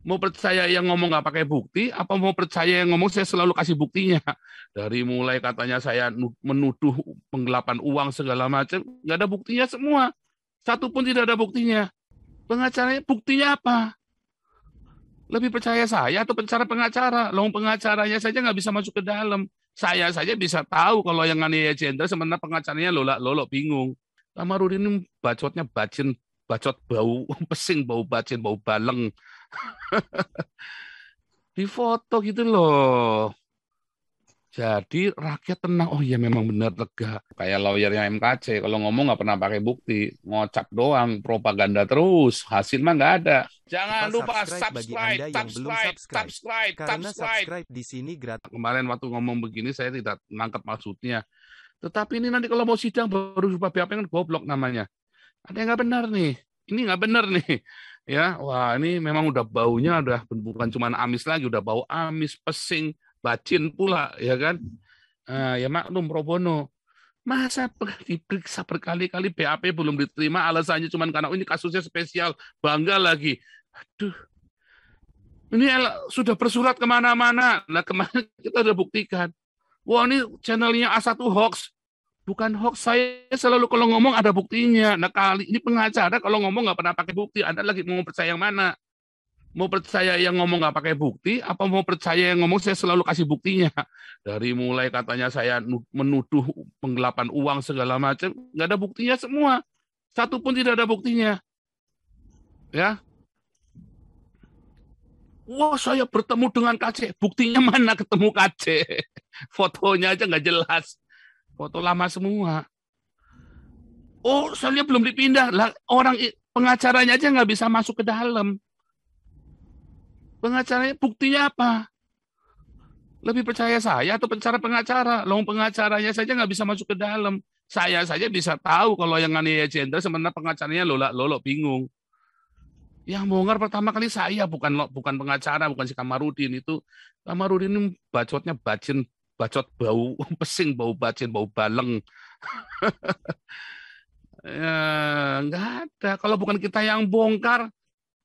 Mau percaya yang ngomong nggak pakai bukti, apa mau percaya yang ngomong saya selalu kasih buktinya? Dari mulai katanya saya menuduh penggelapan uang segala macam, nggak ada buktinya semua. Satu pun tidak ada buktinya. Pengacaranya buktinya apa? Lebih percaya saya atau pengacara? Long pengacaranya saja nggak bisa masuk ke dalam. Saya saja bisa tahu kalau yang nganiaya Jenderal, sementara pengacaranya lolok bingung. Kamarudin ini bacotnya bacot bau pesing, bau bacin, bau baleng. Di foto gitu loh. Jadi rakyat tenang. Oh iya memang benar lega. Kayak lawyernya MKC. Kalau ngomong nggak pernah pakai bukti. Ngocap doang. Propaganda terus. Hasil mah nggak ada. Jangan lupa Subscribe bagi Anda yang belum subscribe. Karena subscribe. subscribe di sini gratis. Kemarin waktu ngomong begini saya tidak nangkep maksudnya. Tetapi ini nanti kalau mau sidang baru jumpa BAP kan goblok namanya. Ada yang nggak benar nih. Ini nggak benar nih. Ya, wah ini memang udah baunya udah bukan cuma amis lagi, udah bau amis, pesing, bacin pula, ya kan? Ya maklum pro bono. Masa diperiksa berkali-kali BAP belum diterima, alasannya cuma karena ini kasusnya spesial, bangga lagi. Aduh, ini sudah bersurat kemana-mana. Nah kemarin kita udah buktikan. Wah ini channelnya A1 hoax. Bukan hoax, saya selalu kalau ngomong ada buktinya. Nah kali ini pengacara kalau ngomong nggak pernah pakai bukti. Anda lagi mau percaya yang mana? Mau percaya yang ngomong nggak pakai bukti, apa mau percaya yang ngomong saya selalu kasih buktinya? Dari mulai katanya saya menuduh penggelapan uang segala macam, nggak ada buktinya semua. Satu pun tidak ada buktinya. Ya, wah saya bertemu dengan KC, buktinya mana ketemu KC? Fotonya aja nggak jelas, foto lama semua. Oh, soalnya belum dipindah. Lah, orang pengacaranya aja nggak bisa masuk ke dalam. Pengacaranya buktinya apa? Lebih percaya saya atau pengacara? Long pengacaranya saja nggak bisa masuk ke dalam. Saya saja bisa tahu kalau yang nganiaya Jenderal, sementara pengacaranya lolok bingung. Yang bongkar pertama kali saya, bukan pengacara, bukan si Kamarudin itu. Kamarudin ini bacotnya bacot bau pesing, bau bacin, bau baleng. Ya, nggak ada. Kalau bukan kita yang bongkar,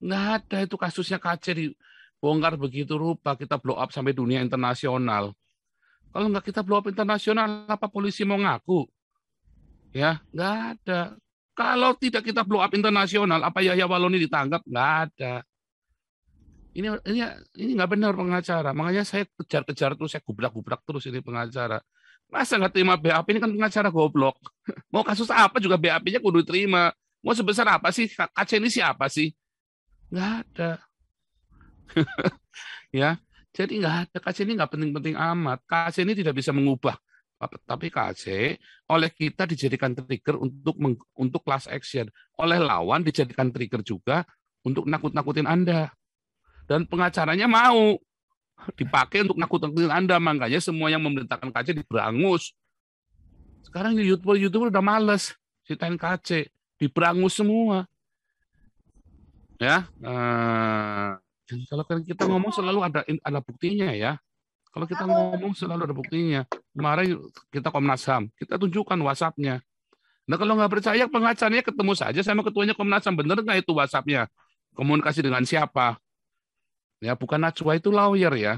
nggak ada itu kasusnya KC dibongkar begitu rupa. Kita blow up sampai dunia internasional. Kalau nggak kita blow up internasional, apa polisi mau ngaku? Ya, nggak ada. Kalau tidak kita blow up internasional, apa Yahya Waloni ditangkap? Nggak ada. Ini ini ini nggak benar pengacara. Makanya saya kejar-kejar terus, saya gubrak-gubrak terus ini pengacara. Masa nggak terima BAP, ini kan pengacara goblok. Mau kasus apa juga BAP-nya kudu terima. Mau sebesar apa sih? KC ini siapa sih? Nggak ada. Ya, jadi nggak ada. KC ini nggak penting-penting amat. KC ini tidak bisa mengubah. Tapi KC oleh kita dijadikan trigger untuk class action. Oleh lawan dijadikan trigger juga untuk nakut-nakutin Anda. Dan pengacaranya mau dipakai untuk nakut-nakutin Anda. Makanya semua yang memerintahkan KC diberangus. Sekarang YouTuber udah males ceritain KC. Diberangus semua. Ya, kalau kita ngomong selalu ada buktinya ya. Kalau kita ngomong selalu ada buktinya. Kemarin kita Komnas HAM, kita tunjukkan WhatsApp-nya. Nah kalau nggak percaya pengacaranya ketemu saja sama ketuanya Komnas HAM, bener nggak itu WhatsApp-nya? Komunikasi dengan siapa? Ya bukan Najwa itu lawyer ya.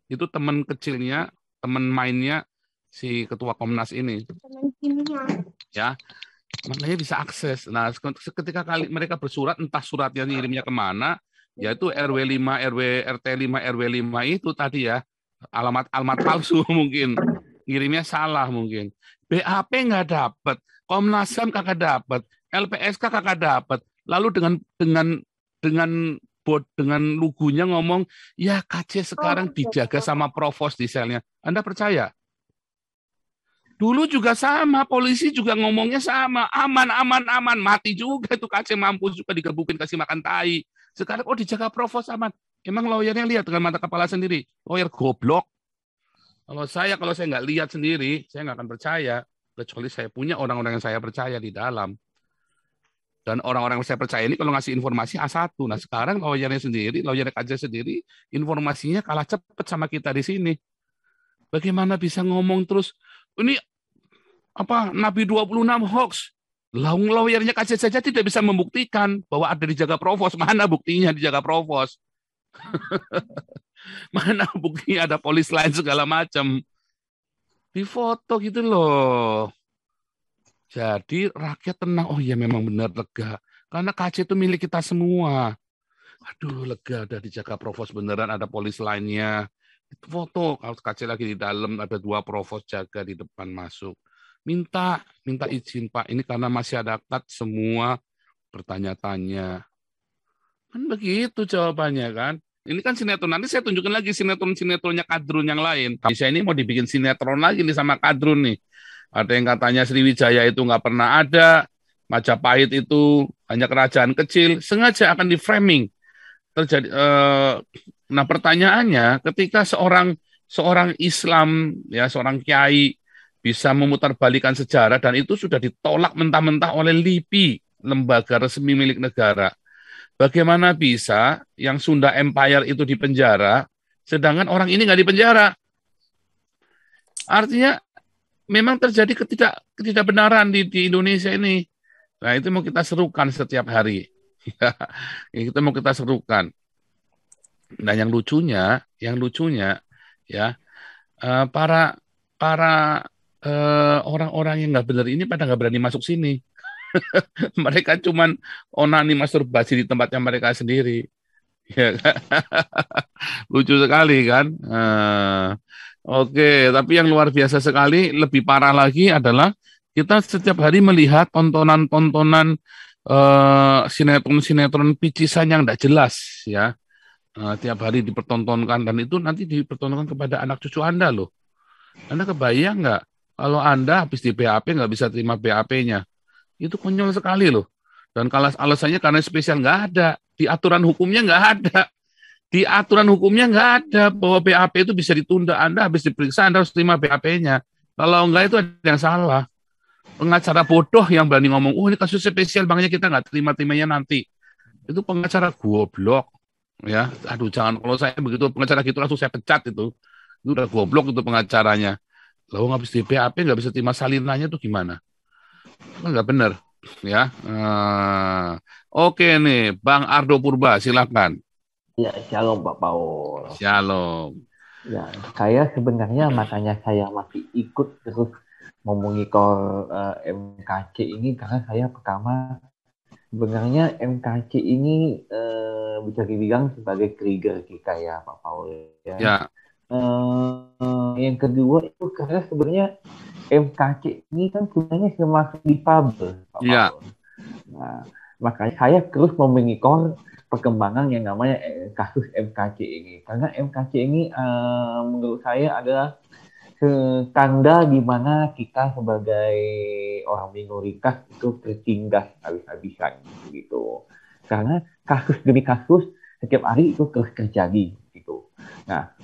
Itu teman kecilnya, teman mainnya si ketua Komnas ini. Ya, makanya bisa akses. Nah, ketika mereka bersurat, entah suratnya ngirimnya kemana, yaitu RW 5, RT 5, RW 5 itu tadi ya, alamat palsu mungkin, ngirimnya salah mungkin. BAP nggak dapat, Komnas HAM kagak dapat, LPSK kagak dapat. Lalu dengan lugunya ngomong, ya KC sekarang dijaga sama provos di selnya. Anda percaya? Dulu juga sama, polisi juga ngomongnya sama, aman, mati juga itu KC, mampus juga digebukin kasih makan tai. Sekarang dijaga provos aman. Emang lawyernya lihat dengan mata kepala sendiri, lawyer goblok. Kalau saya nggak lihat sendiri, saya nggak akan percaya, kecuali saya punya orang-orang yang saya percaya di dalam. Dan orang-orang yang saya percaya ini kalau ngasih informasi A1. Nah sekarang lawyernya KC sendiri, informasinya kalah cepat sama kita di sini. Bagaimana bisa ngomong terus, ini apa Nabi 26 hoax. Lawyernya KC saja tidak bisa membuktikan bahwa ada dijaga provos. Mana buktinya dijaga provos? Mana bukti ada polis lain segala macam. Di foto gitu loh. Jadi rakyat tenang, oh iya memang benar lega. Karena KC itu milik kita semua. Aduh lega, udah dijaga provos beneran, ada polis lainnya. Itu foto, kalau KC lagi di dalam, ada 2 provos jaga di depan masuk. Minta izin Pak, ini karena masyarakat semua bertanya-tanya. Kan begitu jawabannya kan. Ini kan sinetron, nanti saya tunjukkan lagi sinetron-sinetronnya Kadrun yang lain. Bisa ini mau dibikin sinetron lagi nih sama Kadrun nih. Ada yang katanya Sriwijaya itu nggak pernah ada, Majapahit itu hanya kerajaan kecil, sengaja akan di-framing. Terjadi, nah pertanyaannya, ketika seorang Islam, ya seorang kiai bisa memutarbalikkan sejarah dan itu sudah ditolak mentah-mentah oleh LIPI, lembaga resmi milik negara. Bagaimana bisa yang Sunda Empire itu dipenjara, sedangkan orang ini nggak dipenjara? Artinya memang terjadi ketidakbenaran di Indonesia ini. Nah, itu mau kita serukan setiap hari. Itu mau kita serukan. Nah, yang lucunya ya para orang-orang yang nggak benar ini pada nggak berani masuk sini. Mereka cuman onani masturbasi di tempatnya mereka sendiri. Ya kan? Lucu sekali kan? Oke, tapi yang luar biasa sekali, lebih parah lagi adalah kita setiap hari melihat tontonan-tontonan sinetron-sinetron picisan yang tidak jelas, ya. Tiap hari dipertontonkan dan itu nanti dipertontonkan kepada anak cucu Anda loh. Anda kebayang nggak? Kalau Anda habis di BAP nggak bisa terima BAP-nya, itu konyol sekali loh. Dan kalau alasannya karena spesial nggak ada, di aturan hukumnya nggak ada. Di aturan hukumnya nggak ada bahwa BAP itu bisa ditunda. Anda habis diperiksa, Anda harus terima BAP-nya. Kalau enggak itu ada yang salah. Pengacara bodoh yang berani ngomong, oh ini kasus spesial, makanya kita nggak terima-terimanya nanti. Itu pengacara goblok. Ya, aduh jangan, kalau saya begitu pengacara gitu langsung saya pecat itu. Itu udah goblok itu pengacaranya. Lalu habis di BAP nggak bisa terima salinannya itu gimana? Nggak benar. Ya. Oke nih, Bang Ardo Purba, silakan. Ya, shalom Pak Paul. Shalom. Ya, saya sebenarnya makanya saya masih ikut terus memonitor MKC ini karena saya pertama sebenarnya MKC ini bisa dibilang sebagai trigger kita ya Pak Paul ya. Ya. Yang kedua itu karena sebenarnya MKC ini kan sebenarnya semakin difabel Pak Ya. Paul. Nah, makanya saya terus memonitor perkembangan yang namanya kasus MKC ini. Karena MKC ini menurut saya adalah tanda di mana kita sebagai orang minoritas itu tertindas habis-habisan gitu. Karena kasus demi kasus setiap hari itu terus terjadi gitu. Nah,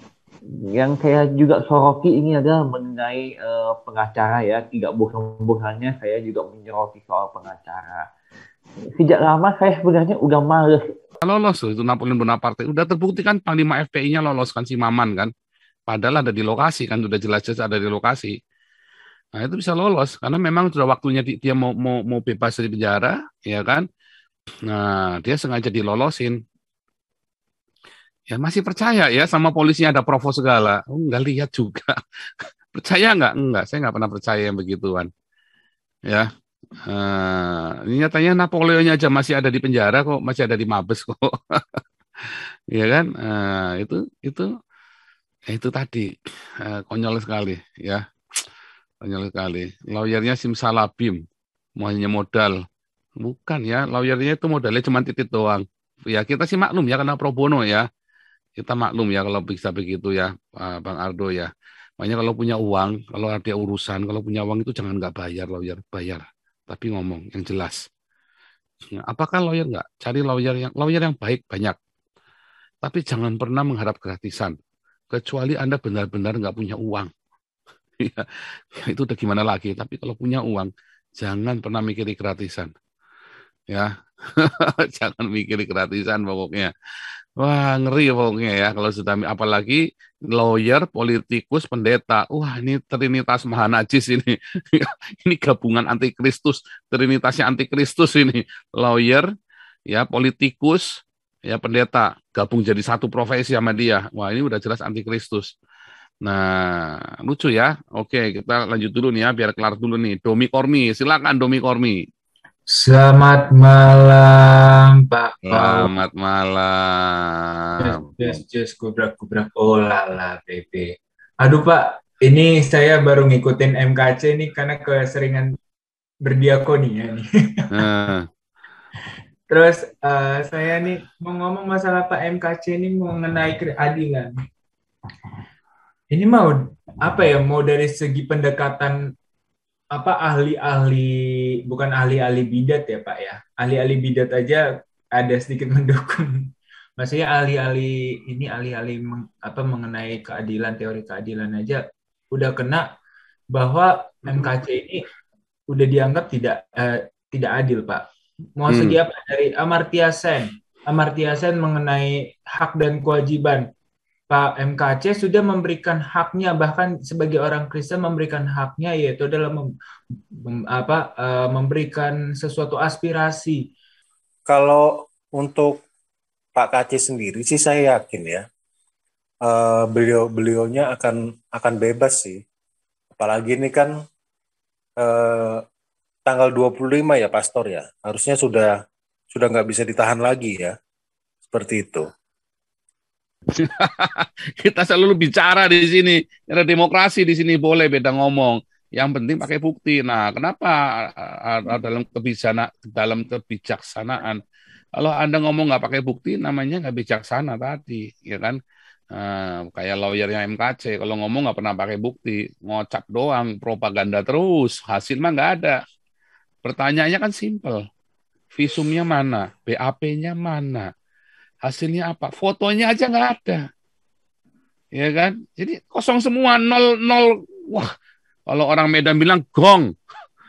yang saya juga soroti ini adalah mengenai pengacara ya. Tidak bosan-bosannya saya juga menyoroti soal pengacara. Sejak lama saya sebenarnya udah males. Lolos itu Napoleon Bonaparte. Udah terbukti kan Panglima FPI-nya lolos kan si Maman kan. Padahal ada di lokasi kan, sudah jelas-jelas ada di lokasi. Nah itu bisa lolos karena memang sudah waktunya dia mau bebas dari penjara, ya kan? Nah dia sengaja dilolosin. Ya masih percaya ya sama polisinya ada provo segala. Oh, nggak lihat juga. Percaya nggak? Enggak, saya nggak pernah percaya yang begituan. Ya. Ini nyatanya Napoleonnya aja masih ada di penjara kok, masih ada di Mabes kok. Ya kan? Itu tadi konyol sekali ya. Konyol sekali. Lawyernya simsalabim, hanya modal. Bukan ya, lawyernya itu modalnya cuma titik doang. Ya kita sih maklum ya karena pro bono ya. Kita maklum ya kalau bisa begitu ya, Bang Ardo ya. Makanya kalau punya uang, kalau ada urusan, kalau punya uang itu jangan nggak bayar lawyer, bayar. Tapi ngomong yang jelas. Ya, apakah lawyer nggak? Cari lawyer yang baik banyak. Tapi jangan pernah mengharap gratisan. Kecuali Anda benar-benar nggak punya uang. Ya, itu udah gimana lagi. Tapi kalau punya uang, jangan pernah mikiri gratisan. Ya, jangan mikiri gratisan pokoknya. Wah, ngeri pokoknya ya kalau sudah, apalagi lawyer, politikus, pendeta. Wah, ini Trinitas Maha Najis ini. Ini gabungan antikristus, Trinitasnya antikristus ini. Lawyer, ya, politikus, ya pendeta, gabung jadi satu profesi sama dia. Wah, ini udah jelas antikristus. Nah, lucu ya. Oke, kita lanjut dulu nih ya, biar kelar dulu nih. Domi Kormi, silakan Domi Kormi. Selamat malam, Pak Paul. Selamat malam. Just gubrak-gubrak. Oh lala, Pepe. Aduh, Pak. Ini saya baru ngikutin MKC nih karena keseringan berdiakoni ya nih. Nah, Terus saya nih mau ngomong masalah Pak MKC ini mengenai keadilan. Ini mau apa ya? Mau dari segi pendekatan apa ahli-ahli, bukan ahli-ahli bidat ya Pak ya. Ahli-ahli bidat aja ada sedikit mendukung. Maksudnya ahli-ahli ini ahli-ahli apa mengenai keadilan, teori keadilan aja udah kena bahwa MKC ini udah dianggap tidak adil Pak. Mau segi apa dari Amartya Sen? Amartya Sen mengenai hak dan kewajiban. Pak MKC sudah memberikan haknya, bahkan sebagai orang Kristen memberikan haknya, yaitu adalah memberikan sesuatu aspirasi. Kalau untuk Pak KC sendiri sih saya yakin ya, beliaunya akan bebas sih. Apalagi ini kan tanggal 25 ya Pastor ya, harusnya sudah nggak bisa ditahan lagi ya, seperti itu. kita selalu bicara di sini. Ada demokrasi di sini, boleh beda ngomong. Yang penting pakai bukti. Nah, kenapa dalam kebijaksanaan? Kalau Anda ngomong nggak pakai bukti, namanya nggak bijaksana tadi, ya kan? Kayak lawyernya MKC, kalau ngomong nggak pernah pakai bukti, ngocap doang, propaganda terus, hasil mah nggak ada. Pertanyaannya kan simpel, visumnya mana, BAP-nya mana, hasilnya apa, fotonya aja nggak ada, ya kan? Jadi kosong semua, nol nol. Wah, kalau orang Medan bilang gong,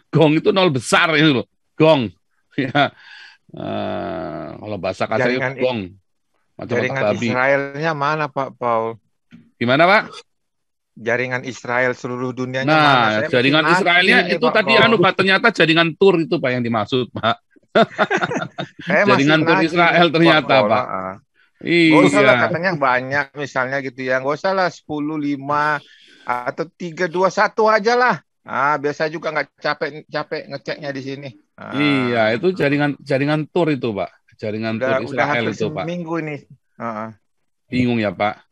gong itu nol besar itu loh, gong. Ya, kalau bahasa kasarnya gong. Jaringan Israelnya mana Pak Paul? Gimana Pak? Jaringan Israel seluruh dunianya mana? Saya jaringan Israelnya itu Pak tadi Paul. Pak ternyata jaringan tur itu Pak yang dimaksud Pak. Jaringan tur Israel ternyata Pak. Iya. Gak usah lah katanya banyak misalnya gitu ya. Gak usah lah 10, 5 atau 3, 2, 1 aja lah. Biasa juga nggak capek ngeceknya di sini. Iya, itu jaringan tur itu Pak. Jaringan tur Israel itu Pak. Minggu ini. Bingung ya Pak.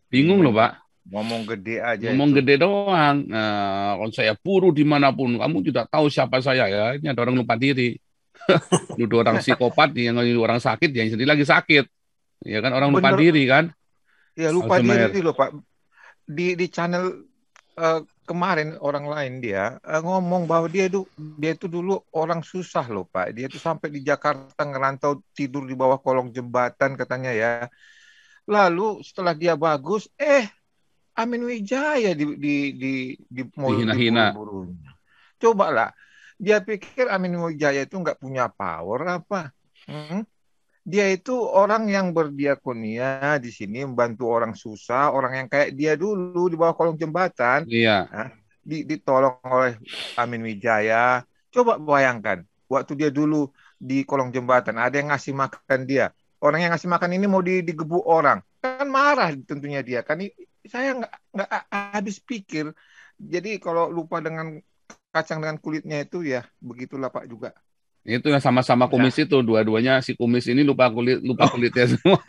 Bingung loh Pak. Ngomong gede aja. Ngomong gede doang. Kalau saya buruh dimanapun, kamu tidak tahu siapa saya ya. Ini ada orang lupa diri. Nuduh orang psikopat, yang orang sakit, yang sendiri lagi sakit. Ya kan orang lupa diri kan. Ya lupa diri loh Pak. Di channel kemarin orang lain dia ngomong bahwa dia itu dulu orang susah loh Pak. Dia itu sampai di Jakarta ngerantau tidur di bawah kolong jembatan katanya ya. Lalu setelah dia bagus, Amin Wijaya di mau diburu-buru. Coba lah, dia pikir Amin Wijaya itu nggak punya power apa? Dia itu orang yang berdiakonia di sini, membantu orang susah, orang yang kayak dia dulu di bawah kolong jembatan. Iya. Ditolong oleh Amin Wijaya. Coba bayangkan, waktu dia dulu di kolong jembatan, ada yang ngasih makan dia. Orang yang ngasih makan ini mau digebuk orang. Kan marah tentunya dia. Kan saya nggak habis pikir. Jadi kalau lupa dengan kacang dengan kulitnya itu ya begitulah Pak juga. Itu yang sama-sama kumis itu, dua-duanya si kumis ini lupa kulitnya semua.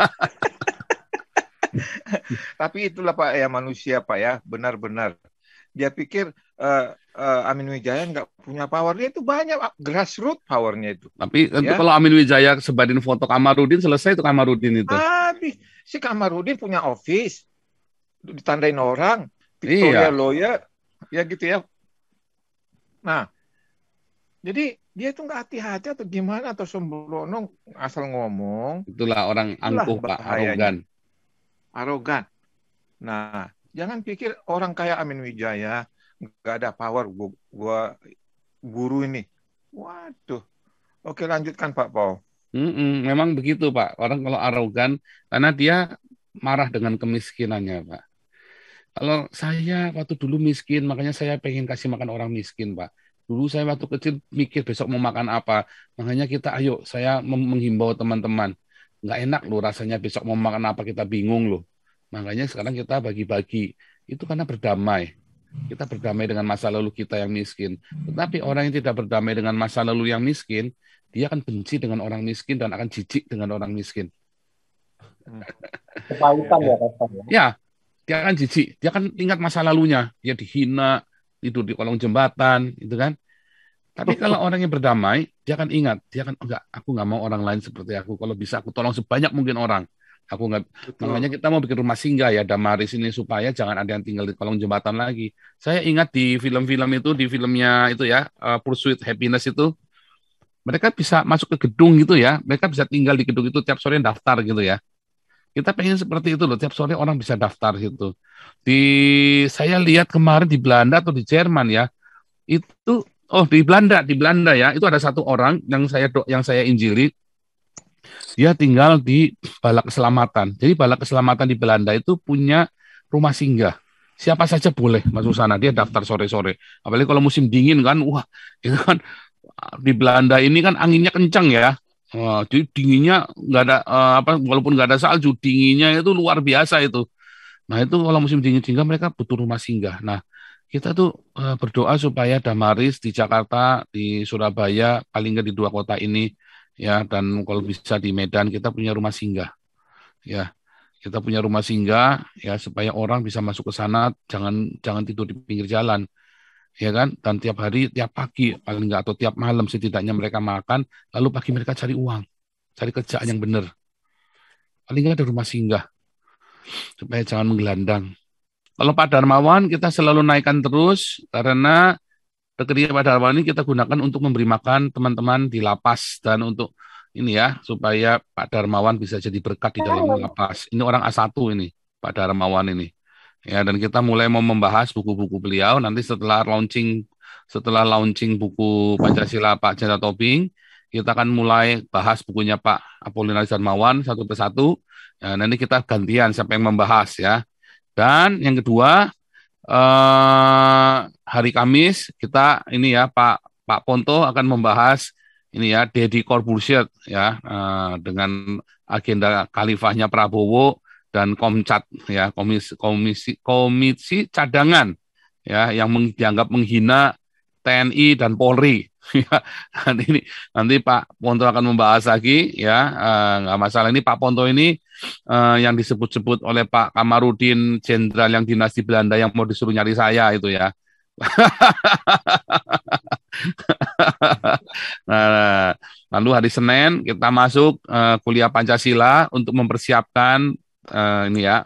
Tapi itulah Pak ya manusia Pak ya, benar-benar. Dia pikir Amin Wijaya nggak punya power. Dia itu banyak grassroots powernya itu. Tapi ya? Kalau Amin Wijaya sebarin foto Kamarudin, selesai itu Kamarudin itu. Habis. Si Kamarudin punya office. Ditandain orang. Victoria lawyer. Ya gitu ya. Nah. Jadi dia itu nggak hati-hati atau gimana. Atau sembrono asal ngomong. Itulah orang angkuh Pak. Arogan. Nah. Jangan pikir orang kayak Amin Wijaya nggak ada power, gua guru ini. Waduh. Oke, lanjutkan Pak Paul. Memang begitu Pak. Orang kalau arogan karena dia marah dengan kemiskinannya Pak. Kalau saya waktu dulu miskin, makanya saya pengen kasih makan orang miskin Pak. Dulu saya waktu kecil mikir besok mau makan apa. Makanya kita saya menghimbau teman-teman. nggak enak loh rasanya besok mau makan apa kita bingung loh. Makanya sekarang kita bagi-bagi. Itu karena berdamai. Kita berdamai dengan masa lalu kita yang miskin. Tetapi orang yang tidak berdamai dengan masa lalu yang miskin, dia akan benci dengan orang miskin dan akan jijik dengan orang miskin. Kepahitan ya rasanya. Ya, dia akan jijik. Dia akan ingat masa lalunya. Dia dihina, tidur di kolong jembatan, gitu kan. Tapi kalau orang yang berdamai, dia akan ingat, dia akan enggak, aku nggak mau orang lain seperti aku. Kalau bisa aku tolong sebanyak mungkin orang. Aku nggak. Makanya kita mau bikin rumah singgah ya, Damaris ini supaya jangan ada yang tinggal di kolong jembatan lagi. Saya ingat di film-film itu, di filmnya itu ya, Pursuit Happiness itu, mereka bisa masuk ke gedung gitu ya, mereka bisa tinggal di gedung itu tiap sore daftar gitu ya. Kita pengen seperti itu loh, tiap sore orang bisa daftar gitu. Saya lihat kemarin di Belanda atau di Jerman ya, itu di Belanda ya, itu ada satu orang yang saya injili, dia tinggal di Balak Keselamatan. Jadi Balak Keselamatan di Belanda itu punya rumah singgah. Siapa saja boleh masuk sana, dia daftar sore-sore. Apalagi kalau musim dingin kan, wah, itu kan di Belanda ini kan anginnya kencang ya. Jadi dinginnya nggak ada walaupun nggak ada salju, dinginnya itu luar biasa itu. Nah itu kalau musim dingin sehingga mereka butuh rumah singgah. Nah kita tuh berdoa supaya Damaris di Jakarta, di Surabaya, paling nggak di 2 kota ini, ya, dan kalau bisa di Medan kita punya rumah singgah, ya, kita punya rumah singgah, ya, supaya orang bisa masuk ke sana, jangan tidur di pinggir jalan, ya kan, dan tiap hari, tiap pagi paling nggak atau tiap malam setidaknya mereka makan, lalu pagi mereka cari uang, cari kerjaan yang benar, paling nggak ada rumah singgah, supaya jangan menggelandang. Kalau Pak Darmawan kita selalu naikkan terus karena rekening Pak Darmawan ini kita gunakan untuk memberi makan teman-teman di lapas dan untuk ini ya supaya Pak Darmawan bisa jadi berkat di dalam lapas. Ini orang A1 ini Pak Darmawan ini. Ya, dan kita mulai mau membahas buku-buku beliau nanti setelah launching buku Pancasila Pak Jendral Tobing, kita akan mulai bahas bukunya Pak Apolinaris Darmawan satu persatu. Ya, nanti kita gantian siapa yang membahas ya. Dan yang kedua, hari Kamis kita ini ya Pak Ponto akan membahas ini ya Deddy Corbuzier ya dengan agenda khalifahnya Prabowo dan Komcat ya komisi cadangan ya yang dianggap menghina TNI dan Polri. Ya, nanti Pak Ponto akan membahas lagi ya, nggak masalah. Ini Pak Ponto ini yang disebut-sebut oleh Pak Kamarudin, jenderal yang dinasti Belanda yang mau disuruh nyari saya itu ya. Nah, lalu hari Senin kita masuk kuliah Pancasila untuk mempersiapkan ini ya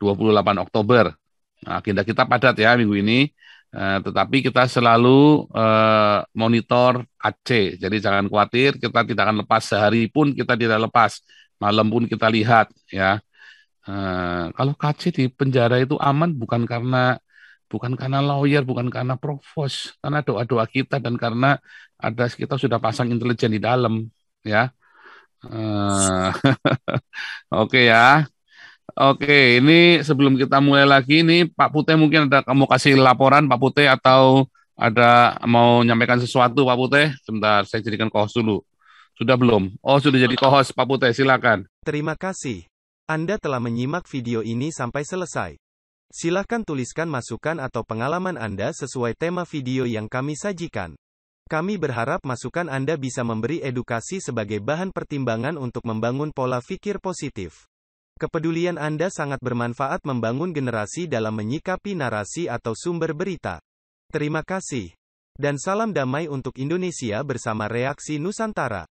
28 Oktober. Nah, agenda kita padat ya minggu ini. Tetapi kita selalu monitor KC, jadi jangan khawatir, kita tidak akan lepas sehari pun kita tidak lepas, malam pun kita lihat ya. Kalau KC di penjara itu aman bukan karena lawyer, bukan karena provos, karena doa-doa kita dan karena kita sudah pasang intelijen di dalam ya. Oke ya. Oke, ini sebelum kita mulai lagi, ini Pak Putih mungkin ada kamu kasih laporan Pak Putih atau ada mau nyampaikan sesuatu Pak Putih? Sebentar, saya jadikan co-host dulu. Sudah belum? Oh, sudah jadi co-host Pak Putih, silakan. Terima kasih. Anda telah menyimak video ini sampai selesai. Silakan tuliskan masukan atau pengalaman Anda sesuai tema video yang kami sajikan. Kami berharap masukan Anda bisa memberi edukasi sebagai bahan pertimbangan untuk membangun pola pikir positif. Kepedulian Anda sangat bermanfaat membangun generasi dalam menyikapi narasi atau sumber berita. Terima kasih. Dan salam damai untuk Indonesia bersama Reaksi Nusantara.